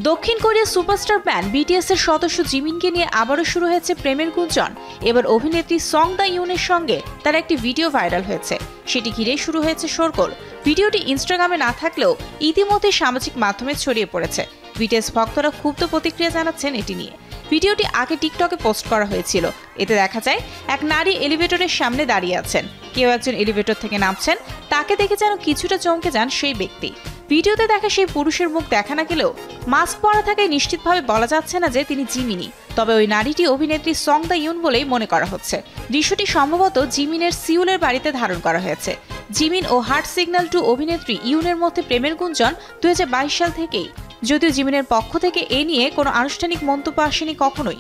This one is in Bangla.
দক্ষিণ কোরিয়ার সুপারস্টার ব্যান্ড বিটিএস এর সদস্য জিমিনকে নিয়ে আবারও শুরু হয়েছে প্রেমের গুঞ্জন। এবার অভিনেত্রী সং দা ইউনের সঙ্গে তার একটি ভিডিও ভাইরাল হয়েছে, সেটি ঘিরেই শুরু হয়েছে শোরগোল। ভিডিওটি ইনস্টাগ্রামে না থাকলেও ইতিমধ্যে সামাজিক মাধ্যমে ছড়িয়ে পড়েছে। বিটিএস ভক্তরা ক্ষুব্ধ প্রতিক্রিয়া জানাচ্ছেন এটি নিয়ে। ভিডিওটি আগে টিকটকে পোস্ট করা হয়েছিল। এতে দেখা যায় এক নারী এলিভেটরের সামনে দাঁড়িয়ে আছেন, কেউ একজন এলিভেটর থেকে নামছেন, তাকে দেখে যেন কিছুটা চমকে যান সেই ব্যক্তি। ভিডিওতে দেখা সেই পুরুষের মুখ দেখা না গেলেও মাস্ক পরা থাকায় নিশ্চিতভাবে বলা যাচ্ছে না যে তিনি জিমিনি, তবে ওই নারীটি অভিনেত্রী সং দা ইউন বলেই মনে করা হচ্ছে। দৃশ্যটি সম্ভবত জিমিনের সিউলের বাড়িতে ধারণ করা হয়েছে। জিমিন ও হার্ট সিগন্যাল 2 অভিনেত্রী ইউনের মধ্যে প্রেমের গুঞ্জন 2022 সাল থেকেই, যদিও জিমিনের পক্ষ থেকে এ নিয়ে কোনো আনুষ্ঠানিক মন্তব্য আসেনি কখনোই।